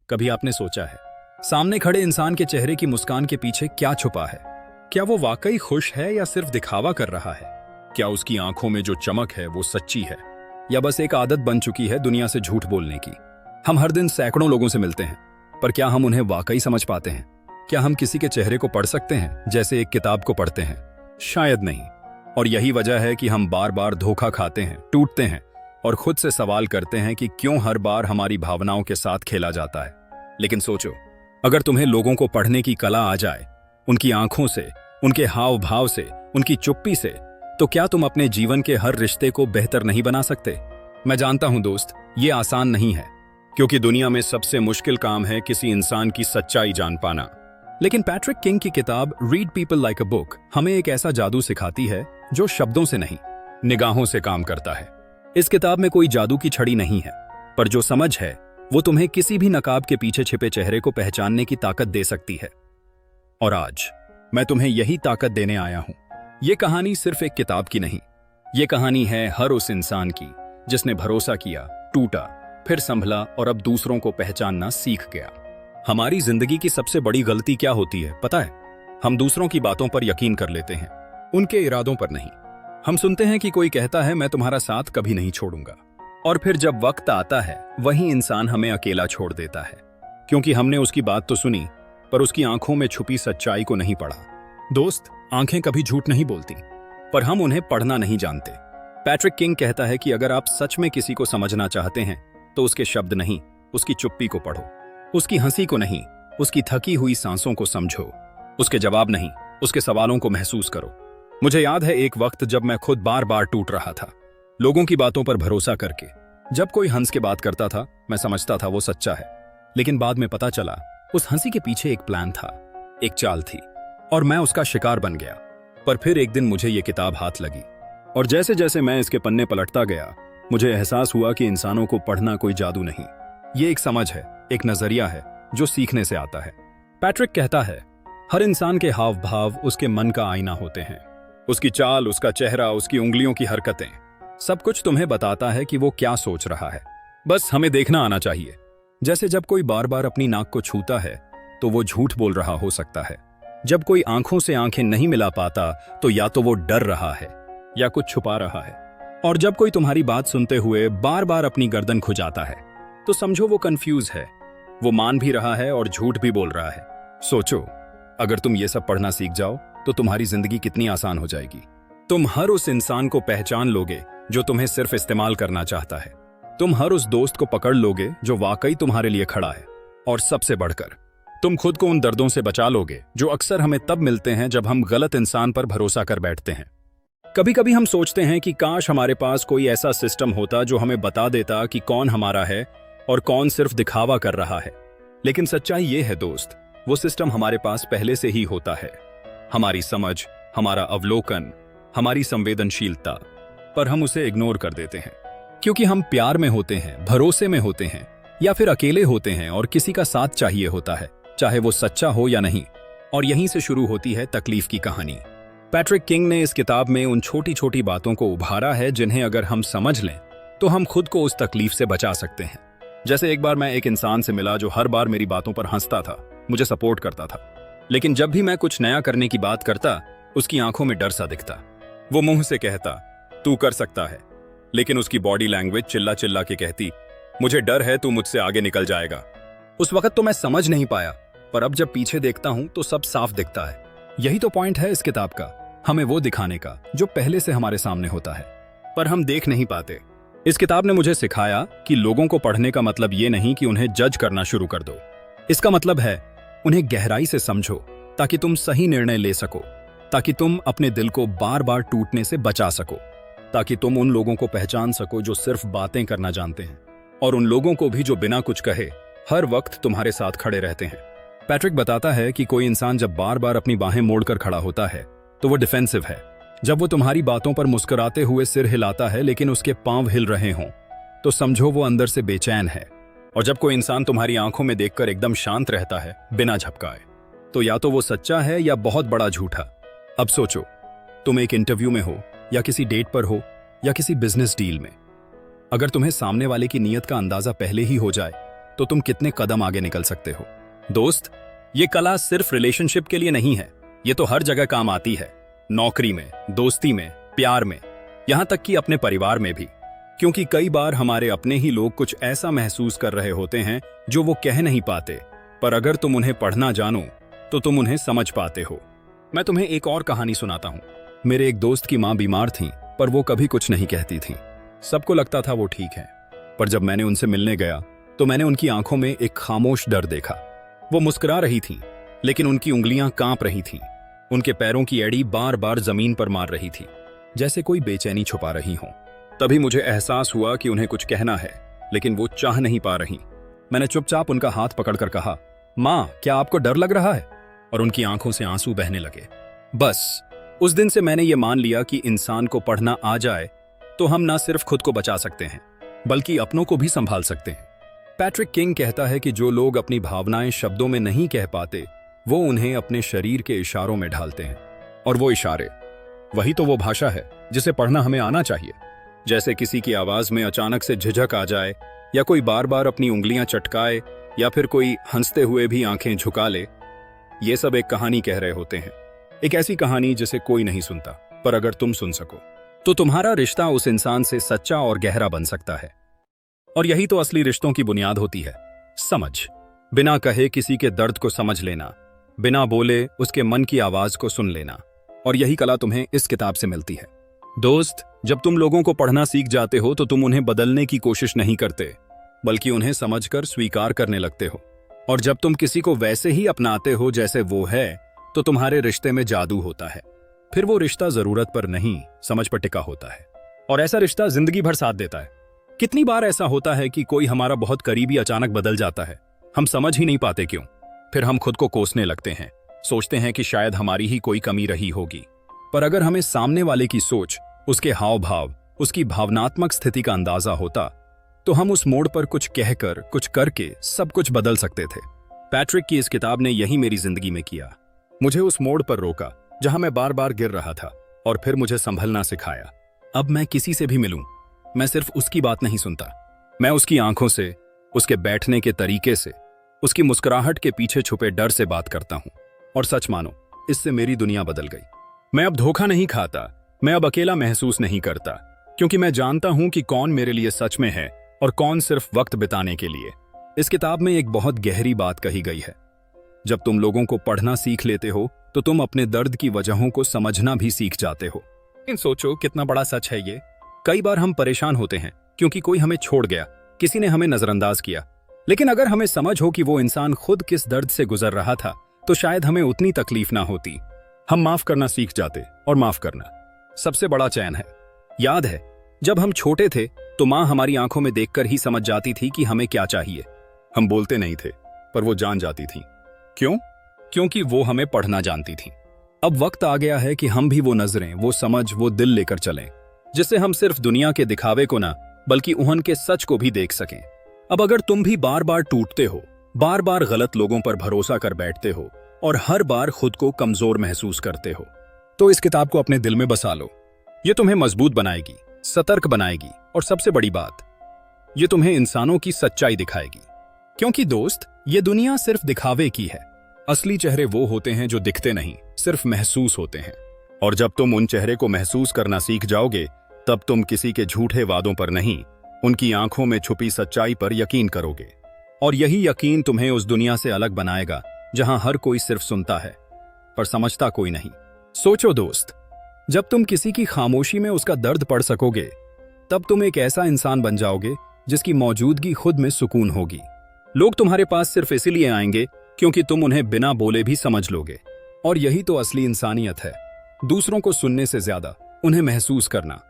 कभी आपने सोचा है सामने खड़े इंसान के चेहरे की मुस्कान के पीछे क्या छुपा है? क्या वो वाकई खुश है या सिर्फ दिखावा कर रहा है? क्या उसकी आंखों में जो चमक है वो सच्ची है या बस एक आदत बन चुकी है दुनिया से झूठ बोलने की? हम हर दिन सैकड़ों लोगों से मिलते हैं, पर क्या हम उन्हें वाकई समझ पाते हैं? क्या हम किसी के चेहरे को पढ़ सकते हैं जैसे एक किताब को पढ़ते हैं? शायद नहीं। और यही वजह है कि हम बार बार धोखा खाते हैं, टूटते हैं और खुद से सवाल करते हैं कि क्यों हर बार हमारी भावनाओं के साथ खेला जाता है। लेकिन सोचो, अगर तुम्हें लोगों को पढ़ने की कला आ जाए, उनकी आंखों से, उनके हाव भाव से, उनकी चुप्पी से, तो क्या तुम अपने जीवन के हर रिश्ते को बेहतर नहीं बना सकते? मैं जानता हूं दोस्त, ये आसान नहीं है, क्योंकि दुनिया में सबसे मुश्किल काम है किसी इंसान की सच्चाई जान पाना। लेकिन पैट्रिक किंग की किताब read people like a book हमें एक ऐसा जादू सिखाती है जो शब्दों से नहीं, निगाहों से काम करता है। इस किताब में कोई जादू की छड़ी नहीं है, पर जो समझ है वो तुम्हें किसी भी नकाब के पीछे छिपे चेहरे को पहचानने की ताकत दे सकती है। और आज मैं तुम्हें यही ताकत देने आया हूं। ये कहानी सिर्फ एक किताब की नहीं, ये कहानी है हर उस इंसान की जिसने भरोसा किया, टूटा, फिर संभला और अब दूसरों को पहचानना सीख गया। हमारी जिंदगी की सबसे बड़ी गलती क्या होती है पता है? हम दूसरों की बातों पर यकीन कर लेते हैं, उनके इरादों पर नहीं। हम सुनते हैं कि कोई कहता है मैं तुम्हारा साथ कभी नहीं छोड़ूंगा, और फिर जब वक्त आता है वही इंसान हमें अकेला छोड़ देता है, क्योंकि हमने उसकी बात तो सुनी पर उसकी आंखों में छुपी सच्चाई को नहीं पढ़ा। दोस्त, आंखें कभी झूठ नहीं बोलती, पर हम उन्हें पढ़ना नहीं जानते। पैट्रिक किंग कहता है कि अगर आप सच में किसी को समझना चाहते हैं तो उसके शब्द नहीं, उसकी चुप्पी को पढ़ो। उसकी हंसी को नहीं, उसकी थकी हुई सांसों को समझो। उसके जवाब नहीं, उसके सवालों को महसूस करो। मुझे याद है एक वक्त जब मैं खुद बार बार टूट रहा था, लोगों की बातों पर भरोसा करके। जब कोई हंस के बात करता था मैं समझता था वो सच्चा है, लेकिन बाद में पता चला उस हंसी के पीछे एक प्लान था, एक चाल थी, और मैं उसका शिकार बन गया। पर फिर एक दिन मुझे ये किताब हाथ लगी, और जैसे जैसे मैं इसके पन्ने पलटता गया मुझे एहसास हुआ कि इंसानों को पढ़ना कोई जादू नहीं, ये एक समझ है, एक नजरिया है जो सीखने से आता है। पैट्रिक कहता है हर इंसान के हाव भाव उसके मन का आईना होते हैं। उसकी चाल, उसका चेहरा, उसकी उंगलियों की हरकतें, सब कुछ तुम्हें बताता है कि वो क्या सोच रहा है। बस हमें देखना आना चाहिए। जैसे जब कोई बार बार अपनी नाक को छूता है तो वो झूठ बोल रहा हो सकता है। जब कोई आंखों से आंखें नहीं मिला पाता तो या तो वो डर रहा है या कुछ छुपा रहा है। और जब कोई तुम्हारी बात सुनते हुए बार बार अपनी गर्दन खुजाता है तो समझो वो कंफ्यूज है, वो मान भी रहा है और झूठ भी बोल रहा है। सोचो, अगर तुम ये सब पढ़ना सीख जाओ तो तुम्हारी जिंदगी कितनी आसान हो जाएगी। तुम हर उस इंसान को पहचान लोगे जो तुम्हें सिर्फ इस्तेमाल करना चाहता है। तुम हर उस दोस्त को पकड़ लोगे जो वाकई तुम्हारे लिए खड़ा है। और सबसे बढ़कर तुम खुद को उन दर्दों से बचा लोगे जो अक्सर हमें तब मिलते हैं जब हम गलत इंसान पर भरोसा कर बैठते हैं। कभी कभी हम सोचते हैं कि काश हमारे पास कोई ऐसा सिस्टम होता जो हमें बता देता कि कौन हमारा है और कौन सिर्फ दिखावा कर रहा है। लेकिन सच्चाई ये है दोस्त, वो सिस्टम हमारे पास पहले से ही होता है। हमारी समझ, हमारा अवलोकन, हमारी संवेदनशीलता, पर हम उसे इग्नोर कर देते हैं क्योंकि हम प्यार में होते हैं, भरोसे में होते हैं, या फिर अकेले होते हैं और किसी का साथ चाहिए होता है, चाहे वो सच्चा हो या नहीं। और यहीं से शुरू होती है तकलीफ की कहानी। पैट्रिक किंग ने इस किताब में उन छोटी छोटी बातों को उभारा है जिन्हें अगर हम समझ लें तो हम खुद को उस तकलीफ से बचा सकते हैं। जैसे एक बार मैं एक इंसान से मिला जो हर बार मेरी बातों पर हंसता था, मुझे सपोर्ट करता था, लेकिन जब भी मैं कुछ नया करने की बात करता उसकी आंखों में डर सा दिखता। वो मुंह से कहता तू कर सकता है, लेकिन उसकी बॉडी लैंग्वेज चिल्ला चिल्ला के कहती मुझे डर है तू मुझसे आगे निकल जाएगा। उस वक्त तो मैं समझ नहीं पाया, पर अब जब पीछे देखता हूं तो सब साफ दिखता है। यही तो पॉइंट है इस किताब का, हमें वो दिखाने का जो पहले से हमारे सामने होता है, पर हम देख नहीं पाते। इस किताब ने मुझे सिखाया कि लोगों को पढ़ने का मतलब ये नहीं कि उन्हें जज करना शुरू कर दो। इसका मतलब है उन्हें गहराई से समझो ताकि तुम सही निर्णय ले सको, ताकि तुम अपने दिल को बार बार टूटने से बचा सको, ताकि तुम उन लोगों को पहचान सको जो सिर्फ बातें करना जानते हैं, और उन लोगों को भी जो बिना कुछ कहे हर वक्त तुम्हारे साथ खड़े रहते हैं। पैट्रिक बताता है कि कोई इंसान जब बार बार अपनी बाहें मोड़कर खड़ा होता है तो वो डिफेंसिव है। जब वो तुम्हारी बातों पर मुस्कुराते हुए सिर हिलाता है लेकिन उसके पांव हिल रहे हों तो समझो वो अंदर से बेचैन है। और जब कोई इंसान तुम्हारी आंखों में देखकर एकदम शांत रहता है बिना झपकाए, तो या तो वो सच्चा है या बहुत बड़ा झूठा। अब सोचो, तुम एक इंटरव्यू में हो या किसी डेट पर हो या किसी बिजनेस डील में। अगर तुम्हें सामने वाले की नीयत का अंदाजा पहले ही हो जाए तो तुम कितने कदम आगे निकल सकते हो। दोस्त, ये कला सिर्फ रिलेशनशिप के लिए नहीं है, ये तो हर जगह काम आती है। नौकरी में, दोस्ती में, प्यार में, यहां तक कि अपने परिवार में भी। क्योंकि कई बार हमारे अपने ही लोग कुछ ऐसा महसूस कर रहे होते हैं जो वो कह नहीं पाते, पर अगर तुम उन्हें पढ़ना जानो तो तुम उन्हें समझ पाते हो। मैं तुम्हें एक और कहानी सुनाता हूं। मेरे एक दोस्त की मां बीमार थी, पर वो कभी कुछ नहीं कहती थी। सबको लगता था वो ठीक है, पर जब मैंने उनसे मिलने गया तो मैंने उनकी आंखों में एक खामोश डर देखा। वो मुस्कुरा रही थी, लेकिन उनकी उंगलियां कांप रही थीं। उनके पैरों की एड़ी बार बार जमीन पर मार रही थी, जैसे कोई बेचैनी छुपा रही हो। तभी मुझे एहसास हुआ कि उन्हें कुछ कहना है, लेकिन वो चाह नहीं पा रही। मैंने चुपचाप उनका हाथ पकड़कर कहा, मां, क्या आपको डर लग रहा है? और उनकी आंखों से आंसू बहने लगे। बस उस दिन से मैंने ये मान लिया कि इंसान को पढ़ना आ जाए तो हम ना सिर्फ खुद को बचा सकते हैं, बल्कि अपनों को भी संभाल सकते हैं। पैट्रिक किंग कहता है कि जो लोग अपनी भावनाएं शब्दों में नहीं कह पाते, वो उन्हें अपने शरीर के इशारों में ढालते हैं। और वो इशारे, वही तो वो भाषा है जिसे पढ़ना हमें आना चाहिए। जैसे किसी की आवाज में अचानक से झिझक आ जाए, या कोई बार बार अपनी उंगलियां चटकाए, या फिर कोई हंसते हुए भी आंखें झुका ले। ये सब एक कहानी कह रहे होते हैं, एक ऐसी कहानी जिसे कोई नहीं सुनता, पर अगर तुम सुन सको तो तुम्हारा रिश्ता उस इंसान से सच्चा और गहरा बन सकता है। और यही तो असली रिश्तों की बुनियाद होती है, समझ। बिना कहे किसी के दर्द को समझ लेना, बिना बोले उसके मन की आवाज को सुन लेना। और यही कला तुम्हें इस किताब से मिलती है। दोस्त, जब तुम लोगों को पढ़ना सीख जाते हो तो तुम उन्हें बदलने की कोशिश नहीं करते, बल्कि उन्हें समझकर स्वीकार करने लगते हो। और जब तुम किसी को वैसे ही अपनाते हो जैसे वो है, तो तुम्हारे रिश्ते में जादू होता है। फिर वो रिश्ता जरूरत पर नहीं, समझ पर टिका होता है। और ऐसा रिश्ता जिंदगी भर साथ देता है। कितनी बार ऐसा होता है कि कोई हमारा बहुत करीबी अचानक बदल जाता है, हम समझ ही नहीं पाते क्यों। फिर हम खुद को कोसने लगते हैं, सोचते हैं कि शायद हमारी ही कोई कमी रही होगी। पर अगर हमें सामने वाले की सोच, उसके हाव भाव, उसकी भावनात्मक स्थिति का अंदाजा होता, तो हम उस मोड़ पर कुछ कहकर, कुछ करके सब कुछ बदल सकते थे। पैट्रिक की इस किताब ने यही मेरी जिंदगी में किया। मुझे उस मोड़ पर रोका जहां मैं बार बार गिर रहा था, और फिर मुझे संभलना सिखाया। अब मैं किसी से भी मिलूं, मैं सिर्फ उसकी बात नहीं सुनता, मैं उसकी आंखों से, उसके बैठने के तरीके से, उसकी मुस्कुराहट के पीछे छुपे डर से बात करता हूं। और सच मानो, इससे मेरी दुनिया बदल गई। मैं अब धोखा नहीं खाता, मैं अब अकेला महसूस नहीं करता, क्योंकि मैं जानता हूं कि कौन मेरे लिए सच में है और कौन सिर्फ वक्त बिताने के लिए। इस किताब में एक बहुत गहरी बात कही गई है। जब तुम लोगों को पढ़ना सीख लेते हो तो तुम अपने दर्द की वजहों को समझना भी सीख जाते हो। इन सोचो कितना बड़ा सच है ये। कई बार हम परेशान होते हैं क्योंकि कोई हमें छोड़ गया, किसी ने हमें नजरअंदाज किया। लेकिन अगर हमें समझ हो कि वो इंसान खुद किस दर्द से गुजर रहा था, तो शायद हमें उतनी तकलीफ ना होती। हम माफ करना सीख जाते, और माफ करना सबसे बड़ा चैन है। याद है, जब हम छोटे थे तो माँ हमारी आंखों में देखकर ही समझ जाती थी कि हमें क्या चाहिए। हम बोलते नहीं थे, पर वो जान जाती थी। क्यों? क्योंकि वो हमें पढ़ना जानती थी। अब वक्त आ गया है कि हम भी वो नजरें, वो समझ, वो दिल लेकर चलें, जिससे हम सिर्फ दुनिया के दिखावे को ना, बल्कि उहन के सच को भी देख सकें। अब अगर तुम भी बार बार टूटते हो, बार बार गलत लोगों पर भरोसा कर बैठते हो, और हर बार खुद को कमजोर महसूस करते हो, तो इस किताब को अपने दिल में बसा लो। ये तुम्हें मजबूत बनाएगी, सतर्क बनाएगी, और सबसे बड़ी बात, ये तुम्हें इंसानों की सच्चाई दिखाएगी। क्योंकि दोस्त, ये दुनिया सिर्फ दिखावे की है। असली चेहरे वो होते हैं जो दिखते नहीं, सिर्फ महसूस होते हैं। और जब तुम उन चेहरे को महसूस करना सीख जाओगे, तब तुम किसी के झूठे वादों पर नहीं, उनकी आंखों में छुपी सच्चाई पर यकीन करोगे। और यही यकीन तुम्हें उस दुनिया से अलग बनाएगा जहां हर कोई सिर्फ सुनता है, पर समझता कोई नहीं। सोचो दोस्त, जब तुम किसी की खामोशी में उसका दर्द पढ़ सकोगे, तब तुम एक ऐसा इंसान बन जाओगे जिसकी मौजूदगी खुद में सुकून होगी। लोग तुम्हारे पास सिर्फ इसीलिए आएंगे क्योंकि तुम उन्हें बिना बोले भी समझ लोगे। और यही तो असली इंसानियत है, दूसरों को सुनने से ज्यादा उन्हें महसूस करना।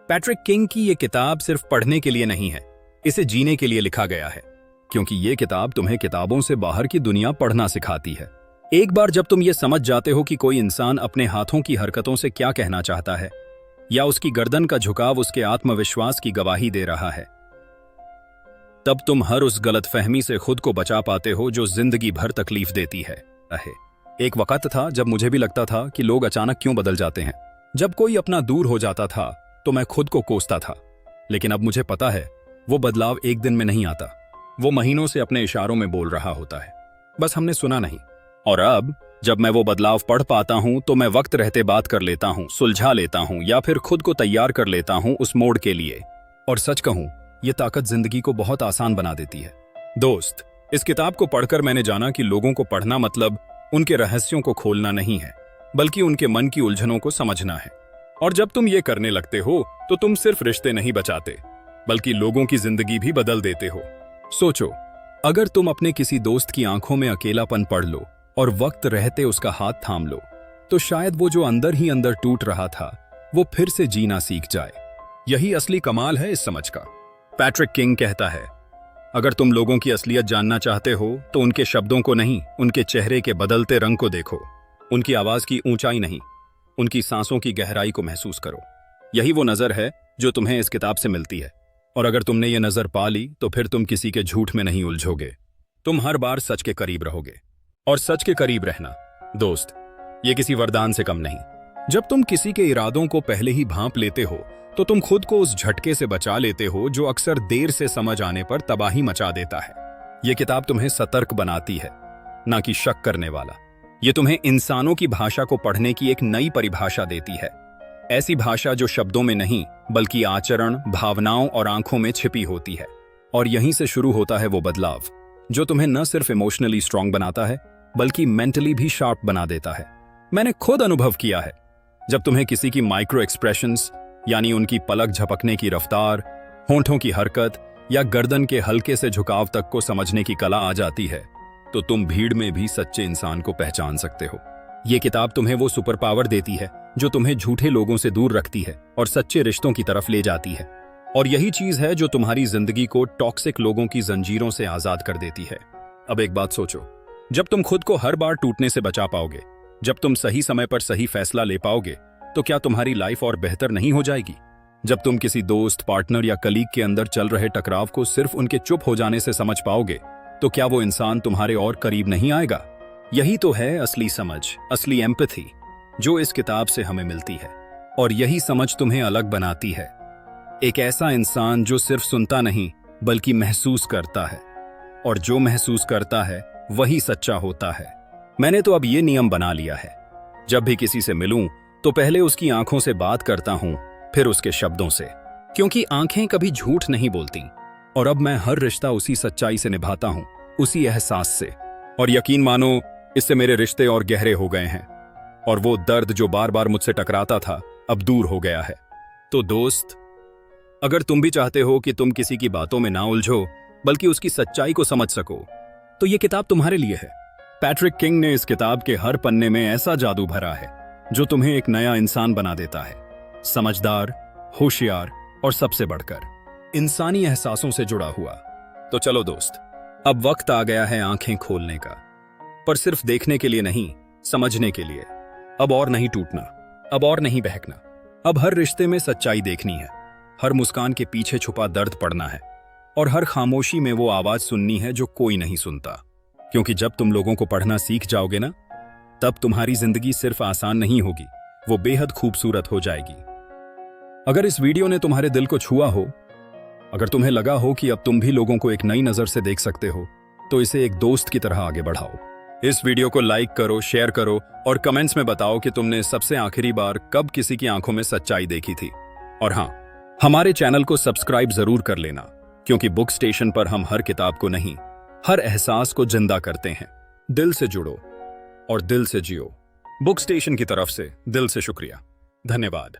पैट्रिक किंग की ये किताब सिर्फ पढ़ने के लिए नहीं है, इसे जीने के लिए लिखा गया है। क्योंकि ये किताब तुम्हें किताबों से बाहर की दुनिया पढ़ना सिखाती है। एक बार जब तुम ये समझ जाते हो कि कोई इंसान अपने हाथों की हरकतों से क्या कहना चाहता है, या उसकी गर्दन का झुकाव उसके आत्मविश्वास की गवाही दे रहा है, तब तुम हर उस गलतफहमी से खुद को बचा पाते हो जो जिंदगी भर तकलीफ देती है। एक वक्त था जब मुझे भी लगता था कि लोग अचानक क्यों बदल जाते हैं। जब कोई अपना दूर हो जाता था तो मैं खुद को कोसता था। लेकिन अब मुझे पता है, वो बदलाव एक दिन में नहीं आता, वो महीनों से अपने इशारों में बोल रहा होता है, बस हमने सुना नहीं। और अब जब मैं वो बदलाव पढ़ पाता हूं तो मैं वक्त रहते बात कर लेता हूं, सुलझा लेता हूं या फिर खुद को तैयार कर लेता हूं उस मोड़ के लिए। और सच कहूं, ये ताकत जिंदगी को बहुत आसान बना देती है। दोस्त, इस किताब को पढ़कर मैंने जाना कि लोगों को पढ़ना मतलब उनके रहस्यों को खोलना नहीं है, बल्कि उनके मन की उलझनों को समझना है। और जब तुम ये करने लगते हो तो तुम सिर्फ रिश्ते नहीं बचाते, बल्कि लोगों की जिंदगी भी बदल देते हो। सोचो, अगर तुम अपने किसी दोस्त की आंखों में अकेलापन पढ़ लो और वक्त रहते उसका हाथ थाम लो, तो शायद वो जो अंदर ही अंदर टूट रहा था वो फिर से जीना सीख जाए। यही असली कमाल है इस समझ का। पैट्रिक किंग कहता है, अगर तुम लोगों की असलियत जानना चाहते हो तो उनके शब्दों को नहीं, उनके चेहरे के बदलते रंग को देखो। उनकी आवाज की ऊंचाई नहीं, उनकी सांसों की गहराई को महसूस करो। यही वो नजर है जो तुम्हें इस किताब से मिलती है। और अगर तुमने ये नजर पा ली तो फिर तुम किसी के झूठ में नहीं उलझोगे, तुम हर बार सच के करीब रहोगे। और सच के करीब रहना, दोस्त, ये किसी वरदान से कम नहीं। जब तुम किसी के इरादों को पहले ही भांप लेते हो तो तुम खुद को उस झटके से बचा लेते हो जो अक्सर देर से समझ आने पर तबाही मचा देता है। ये किताब तुम्हें सतर्क बनाती है, ना कि शक करने वाला। ये तुम्हें इंसानों की भाषा को पढ़ने की एक नई परिभाषा देती है, ऐसी भाषा जो शब्दों में नहीं बल्कि आचरण, भावनाओं और आंखों में छिपी होती है। और यहीं से शुरू होता है वो बदलाव जो तुम्हें न सिर्फ इमोशनली स्ट्रांग बनाता है बल्कि मेंटली भी शार्प बना देता है। मैंने खुद अनुभव किया है, जब तुम्हें किसी की माइक्रो एक्सप्रेशंस, यानी उनकी पलक झपकने की रफ्तार, होंठों की हरकत या गर्दन के हल्के से झुकाव तक को समझने की कला आ जाती है, तो तुम भीड़ में भी सच्चे इंसान को पहचान सकते हो। ये किताब तुम्हें वो सुपर पावर देती है जो तुम्हें झूठे लोगों से दूर रखती है और सच्चे रिश्तों की तरफ ले जाती है। और यही चीज है जो तुम्हारी जिंदगी को टॉक्सिक लोगों की जंजीरों से आजाद कर देती है। अब एक बात सोचो, जब तुम खुद को हर बार टूटने से बचा पाओगे, जब तुम सही समय पर सही फैसला ले पाओगे, तो क्या तुम्हारी लाइफ और बेहतर नहीं हो जाएगी? जब तुम किसी दोस्त, पार्टनर या कलीग के अंदर चल रहे टकराव को सिर्फ उनके चुप हो जाने से समझ पाओगे, तो क्या वो इंसान तुम्हारे और करीब नहीं आएगा? यही तो है असली समझ, असली एम्पैथी जो इस किताब से हमें मिलती है। और यही समझ तुम्हें अलग बनाती है, एक ऐसा इंसान जो सिर्फ सुनता नहीं बल्कि महसूस करता है। और जो महसूस करता है वही सच्चा होता है। मैंने तो अब ये नियम बना लिया है, जब भी किसी से मिलूं तो पहले उसकी आंखों से बात करता हूं, फिर उसके शब्दों से, क्योंकि आंखें कभी झूठ नहीं बोलती। और अब मैं हर रिश्ता उसी सच्चाई से निभाता हूं, उसी एहसास से। और यकीन मानो, इससे मेरे रिश्ते और गहरे हो गए हैं, और वो दर्द जो बार बार मुझसे टकराता था अब दूर हो गया है। तो दोस्त, अगर तुम भी चाहते हो कि तुम किसी की बातों में ना उलझो बल्कि उसकी सच्चाई को समझ सको, तो ये किताब तुम्हारे लिए है। पैट्रिक किंग ने इस किताब के हर पन्ने में ऐसा जादू भरा है जो तुम्हें एक नया इंसान बना देता है, समझदार, होशियार और सबसे बढ़कर इंसानी एहसासों से जुड़ा हुआ। तो चलो दोस्त, अब वक्त आ गया है आंखें खोलने का, पर सिर्फ देखने के लिए नहीं, समझने के लिए। अब और नहीं टूटना, अब और नहीं बहकना। अब हर रिश्ते में सच्चाई देखनी है, हर मुस्कान के पीछे छुपा दर्द पड़ना है, और हर खामोशी में वो आवाज सुननी है जो कोई नहीं सुनता। क्योंकि जब तुम लोगों को पढ़ना सीख जाओगे ना, तब तुम्हारी जिंदगी सिर्फ आसान नहीं होगी, वो बेहद खूबसूरत हो जाएगी। अगर इस वीडियो ने तुम्हारे दिल को छुआ हो, अगर तुम्हें लगा हो कि अब तुम भी लोगों को एक नई नजर से देख सकते हो, तो इसे एक दोस्त की तरह आगे बढ़ाओ। इस वीडियो को लाइक करो, शेयर करो और कमेंट्स में बताओ कि तुमने सबसे आखिरी बार कब किसी की आंखों में सच्चाई देखी थी। और हाँ, हमारे चैनल को सब्सक्राइब जरूर कर लेना, क्योंकि बुक स्टेशन पर हम हर किताब को नहीं, हर एहसास को जिंदा करते हैं। दिल से जुड़ो और दिल से जियो। बुक स्टेशन की तरफ से दिल से शुक्रिया। धन्यवाद।